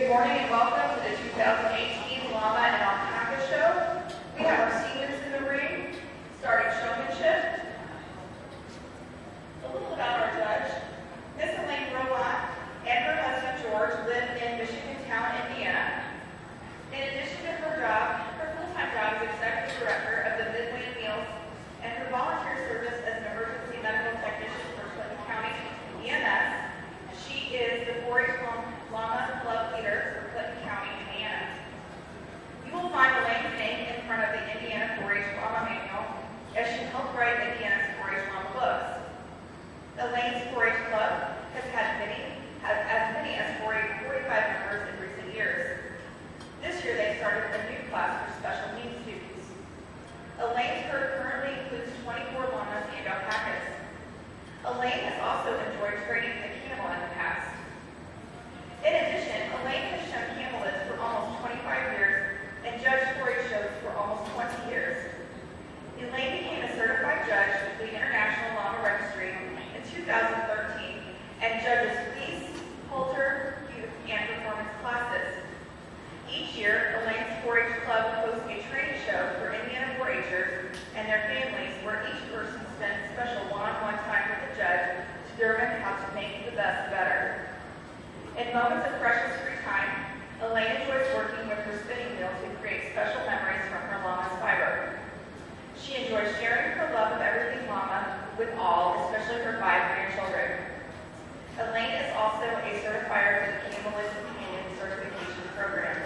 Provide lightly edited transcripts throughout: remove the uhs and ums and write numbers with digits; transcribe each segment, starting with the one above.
Good morning and welcome to the 2018 Llama and Alpaca show. We have our seniors in the ring, starting showmanship. A little about our judge. Miss Elaine Rowan and her husband George live in Michigan Town, Indiana. In addition to her job, her full-time job is executive director of the Midway Meals, and her volunteer service as an emergency medical technician for Clinton County EMS. She is the 4-H Llama Club leader for Clinton County, Indiana. You will find Elaine's name in front of the Indiana 4-H Llama manual, as she helped write Indiana's 4-H Llama books. Elaine's 4-H Club has as many as 45 members in recent years. This year they started a new class for special needs students. Elaine's herd currently includes 24 llamas and alpacas. Elaine has also enjoyed training a camel in the past. In addition, Elaine has shown camelids for almost 25 years and judged 4-H shows for almost 20 years. Elaine became a certified judge with the International Llama Registry in 2013 and judges feast, halter, youth, and performance classes. Each year, Elaine's 4-H Club hosts a training show for Indiana 4-Hers and their families where each person spends special one-on-one time with the judge to determine how to make the best better. In moments of precious free time, Elaine enjoys working with her spinning wheel to create special memories from her llama's fiber. She enjoys sharing her love of everything llama with all, especially her 5 grandchildren. Elaine is also a certifier for the Camelid Companion Certification Program.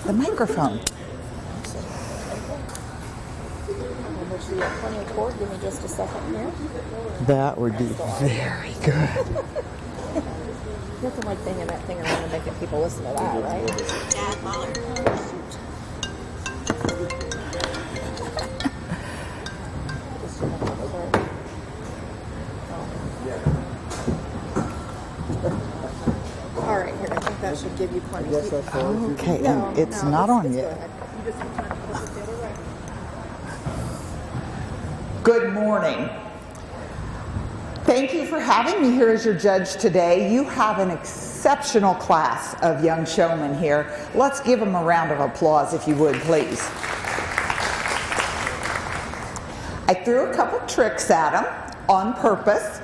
the microphone. Make sure you have plenty of cord. Give me just a second here. That would be very good. Nothing like banging that thing around and making people listen to that, right? Dad, Mahler. All right, here. I think that should give you plenty. Okay, No, and it's no, not on it's yet. good. You just have to flip it the other way. Good morning. Thank you for having me here as your judge today. You have an exceptional class of young showmen here. Let's give them a round of applause if you would, please. I threw a couple tricks at them on purpose.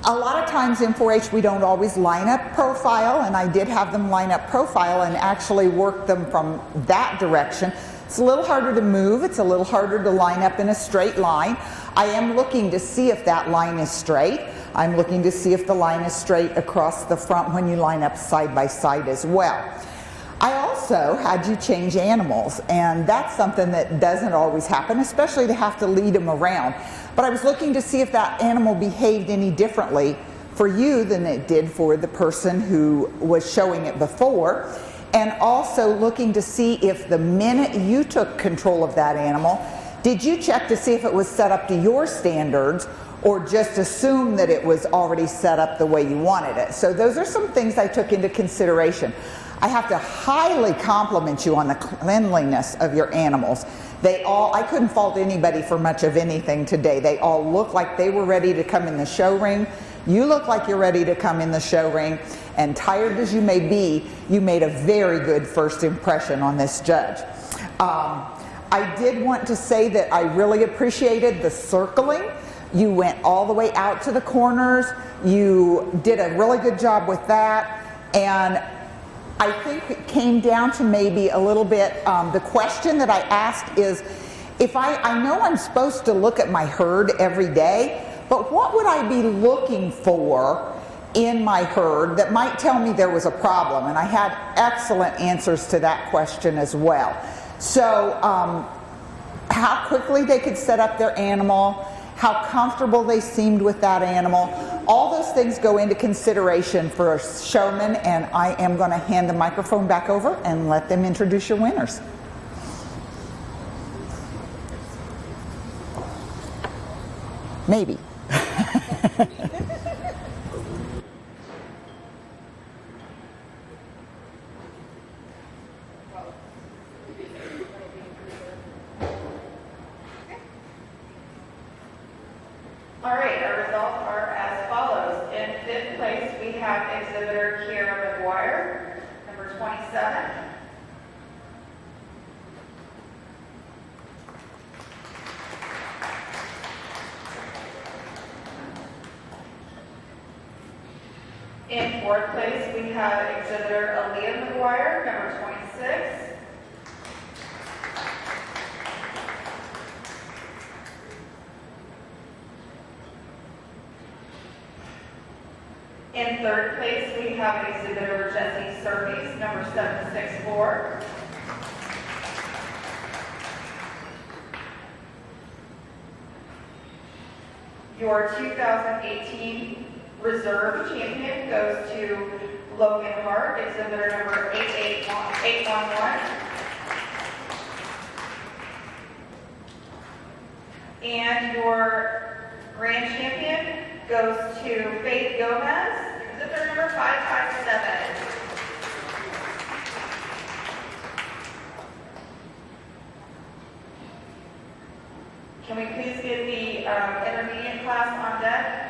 A lot of times in 4-H we don't always line up profile, and I did have them line up profile and actually work them from that direction. It's a little harder to move, it's a little harder to line up in a straight line. I am looking to see if that line is straight. I'm looking to see if the line is straight across the front when you line up side by side as well. I also had you change animals, and that's something that doesn't always happen, especially to have to lead them around. But I was looking to see if that animal behaved any differently for you than it did for the person who was showing it before, and also looking to see if the minute you took control of that animal, did you check to see if it was set up to your standards or just assume that it was already set up the way you wanted it. So those are some things I took into consideration. I have to highly compliment you on the cleanliness of your animals. I couldn't fault anybody for much of anything today. They all looked like they were ready to come in the show ring. You look like you're ready to come in the show ring, and tired as you may be, you made a very good first impression on this judge. I did want to say that I really appreciated the circling. You went all the way out to the corners. You did a really good job with that, and I think it came down to maybe a little bit, the question that I asked is, if I know I'm supposed to look at my herd every day, but what would I be looking for in my herd that might tell me there was a problem? And I had excellent answers to that question as well. So how quickly they could set up their animal, how comfortable they seemed with that animal. All those things go into consideration for a showman, and I am going to hand the microphone back over and let them introduce your winners. Maybe. All right, our results are as follows. In 5th place, we have exhibitor Kiera McGuire, number 27. In 4th place, we have exhibitor Aaliyah McGuire, number 26. In 3rd place, we have exhibitor Jesse Surveys, number 764. Your 2018 reserve champion goes to Logan Hart, exhibitor number 811. And your grand champion goes to Faith Gomez, exhibitor number 557. Can we please get the intermediate class on deck?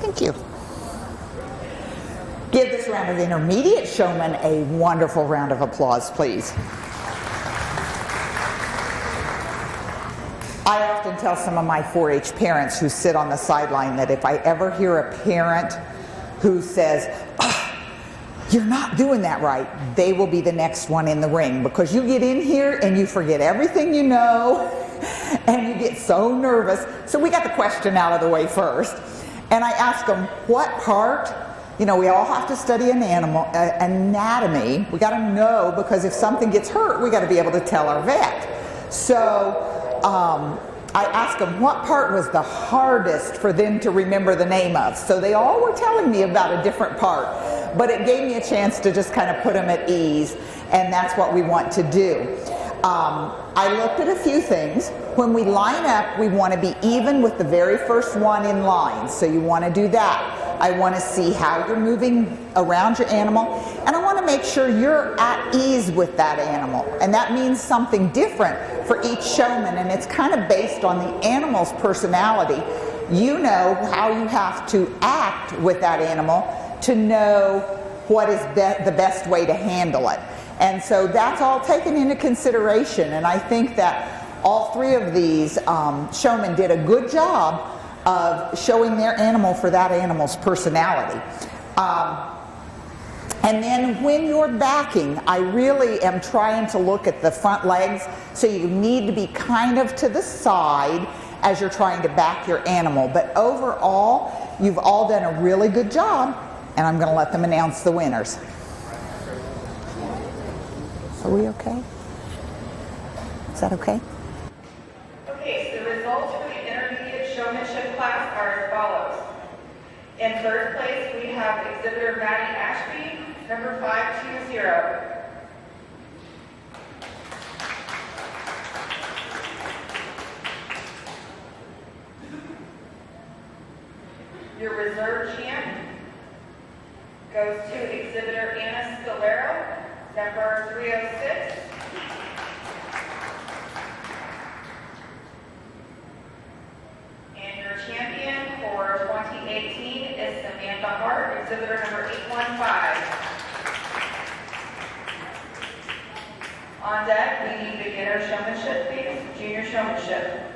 Thank you. Give this round of intermediate showmen a wonderful round of applause, please. I often tell some of my 4-H parents who sit on the sideline that if I ever hear a parent who says, "Oh, you're not doing that right," they will be the next one in the ring, because you get in here and you forget everything you know and you get so nervous. So we got the question out of the way first. And I ask them, what part? You know, we all have to study an animal anatomy. We got to know, because if something gets hurt, we got to be able to tell our vet. So I asked them what part was the hardest for them to remember the name of. So they all were telling me about a different part, but it gave me a chance to just kind of put them at ease, and that's what we want to do. I looked at a few things. When we line up, we want to be even with the very first one in line, so you want to do that. I want to see how you're moving around your animal, and I want to make sure you're at ease with that animal. And that means something different for each showman, and it's kind of based on the animal's personality. You know how you have to act with that animal to know what is the best way to handle it. And so that's all taken into consideration, and I think that all 3 of these showmen did a good job of showing their animal for that animal's personality. And then when you're backing, I really am trying to look at the front legs, so you need to be kind of to the side as you're trying to back your animal. But overall, you've all done a really good job, and I'm going to let them announce the winners. Are we okay? Is that okay? Okay, so the results for the intermediate showmanship class are as follows. In third place, we have exhibitor Maddie Ashby, number 520. Your reserve champ goes to exhibitor Anna Scalero, number 306. And your champion for 2018 is Samantha Hart, exhibitor number 815. On deck, we need beginner showmanship, please, junior showmanship.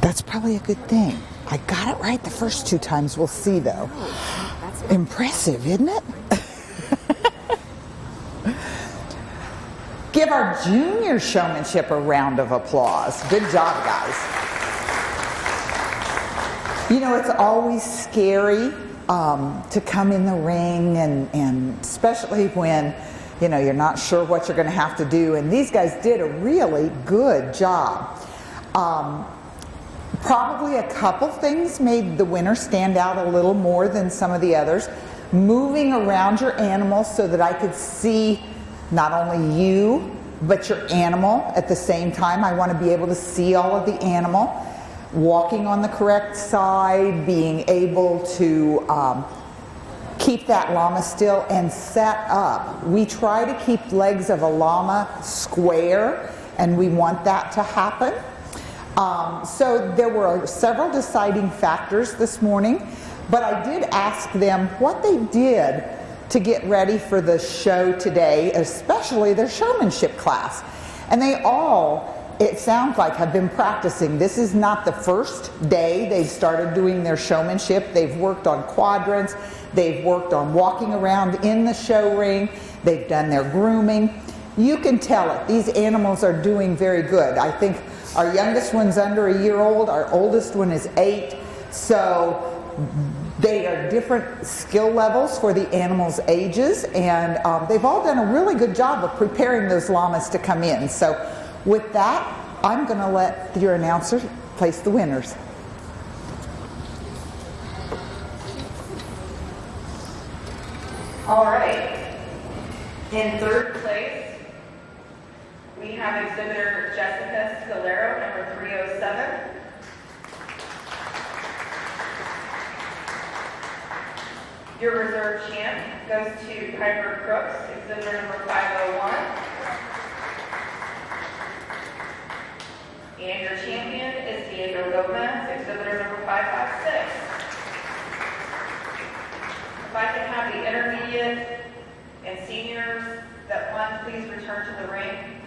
That's probably a good thing. I got it right the first 2 times. We'll see, though. That's Impressive, isn't it? Give our junior showmanship a round of applause. Good job, guys. You know, it's always scary to come in the ring, and especially when, you know, you're not sure what you're going to have to do. And these guys did a really good job. Probably a couple things made the winner stand out a little more than some of the others. Moving around your animal so that I could see not only you, but your animal at the same time. I want to be able to see all of the animal. Walking on the correct side, being able to keep that llama still and set up. We try to keep legs of a llama square, and we want that to happen. So there were several deciding factors this morning, but I did ask them what they did to get ready for the show today, especially their showmanship class. And they all, it sounds like, have been practicing. This is not the first day they've started doing their showmanship. They've worked on quadrants, they've worked on walking around in the show ring, they've done their grooming. You can tell it. These animals are doing very good. I think our youngest one's under a year old, our oldest one is 8, so they are different skill levels for the animals' ages, and they've all done a really good job of preparing those llamas to come in. So with that, I'm going to let your announcer place the winners. All right. In third place, we have exhibitor Jessica Scalero, number 307. Your reserve champ goes to Piper Crooks, exhibitor number 501. And your champion is Diego Gomez, exhibitor number 556. If I can have the intermediate and seniors that won, please return to the ring.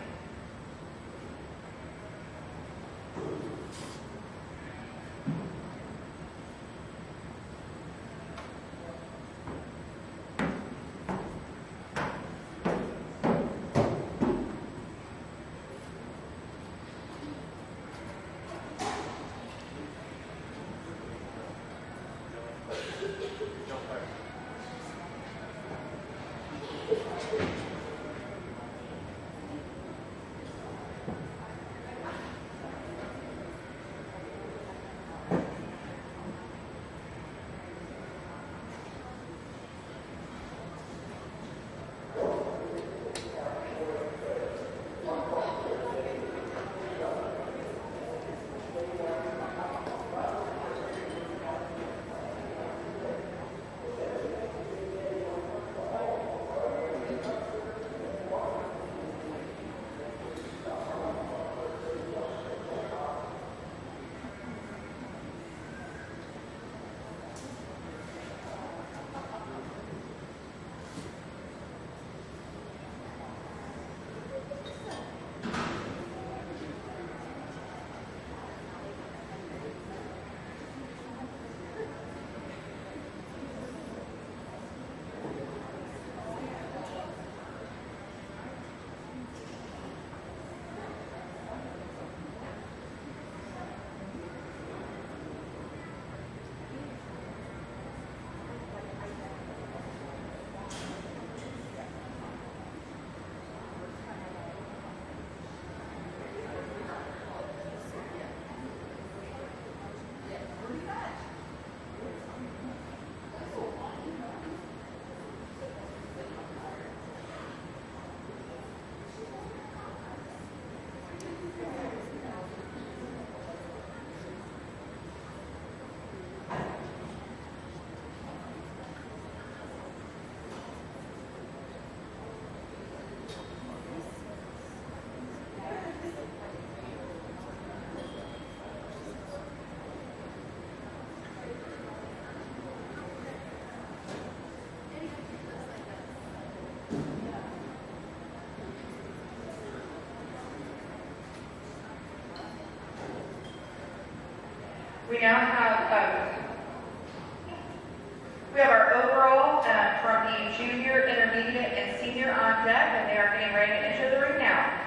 now have, we have our overall from the junior, intermediate, and senior on deck, and they are getting ready to enter the ring now.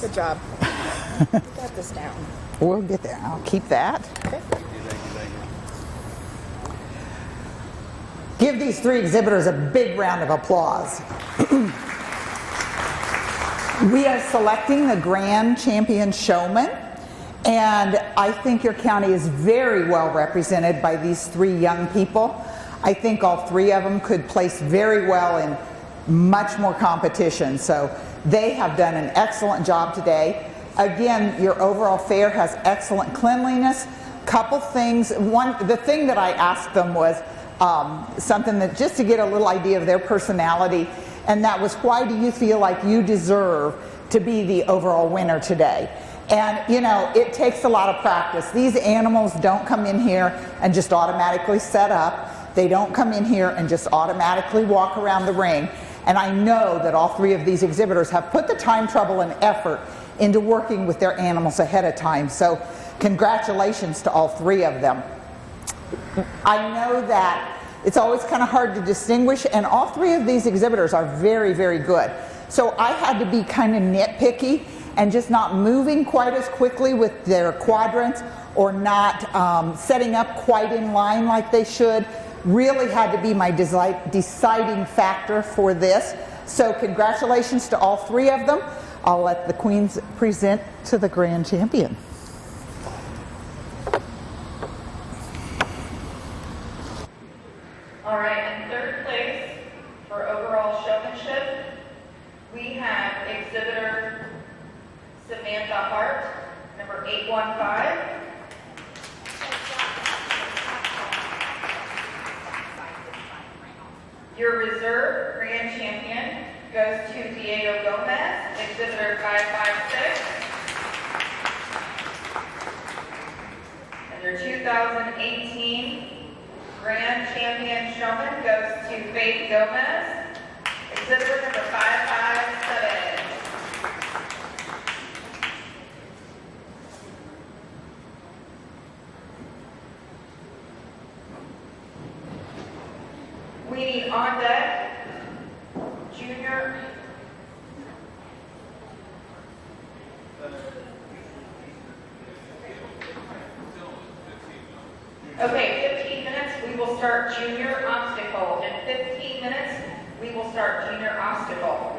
Good job. You got this down. We'll get there. I'll keep that. Okay. Give these three exhibitors a big round of applause. We are selecting the Grand Champion Showman, and I think your county is very well represented by these three young people. I think all three of them could place very well in much more competition, so they have done an excellent job today. Again, your overall fare has excellent cleanliness. Couple things. The thing that I asked them was something that just to get a little idea of their personality, and that was, why do you feel like you deserve to be the overall winner today? And you know, it takes a lot of practice. These animals don't come in here and just automatically set up. They don't come in here and just automatically walk around the ring. And I know that all three of these exhibitors have put the time, trouble, and effort into working with their animals ahead of time. So congratulations to all three of them. I know that it's always kind of hard to distinguish, and all three of these exhibitors are very, very good. So I had to be kind of nitpicky and just not moving quite as quickly with their quadrants, or not setting up quite in line like they should. Really had to be my deciding factor for this. So congratulations to all three of them. I'll let the queens present to the grand champion. All right, in third place for overall showmanship, we have exhibitor Samantha Hart, number 815. Your reserve grand champion goes to Diego Gomez, exhibitor 556. And your 2018 grand champion showman goes to Faith Gomez, exhibitor number 557. We need on deck junior. Okay, 15 minutes, we will start junior obstacle. In 15 minutes, we will start junior obstacle.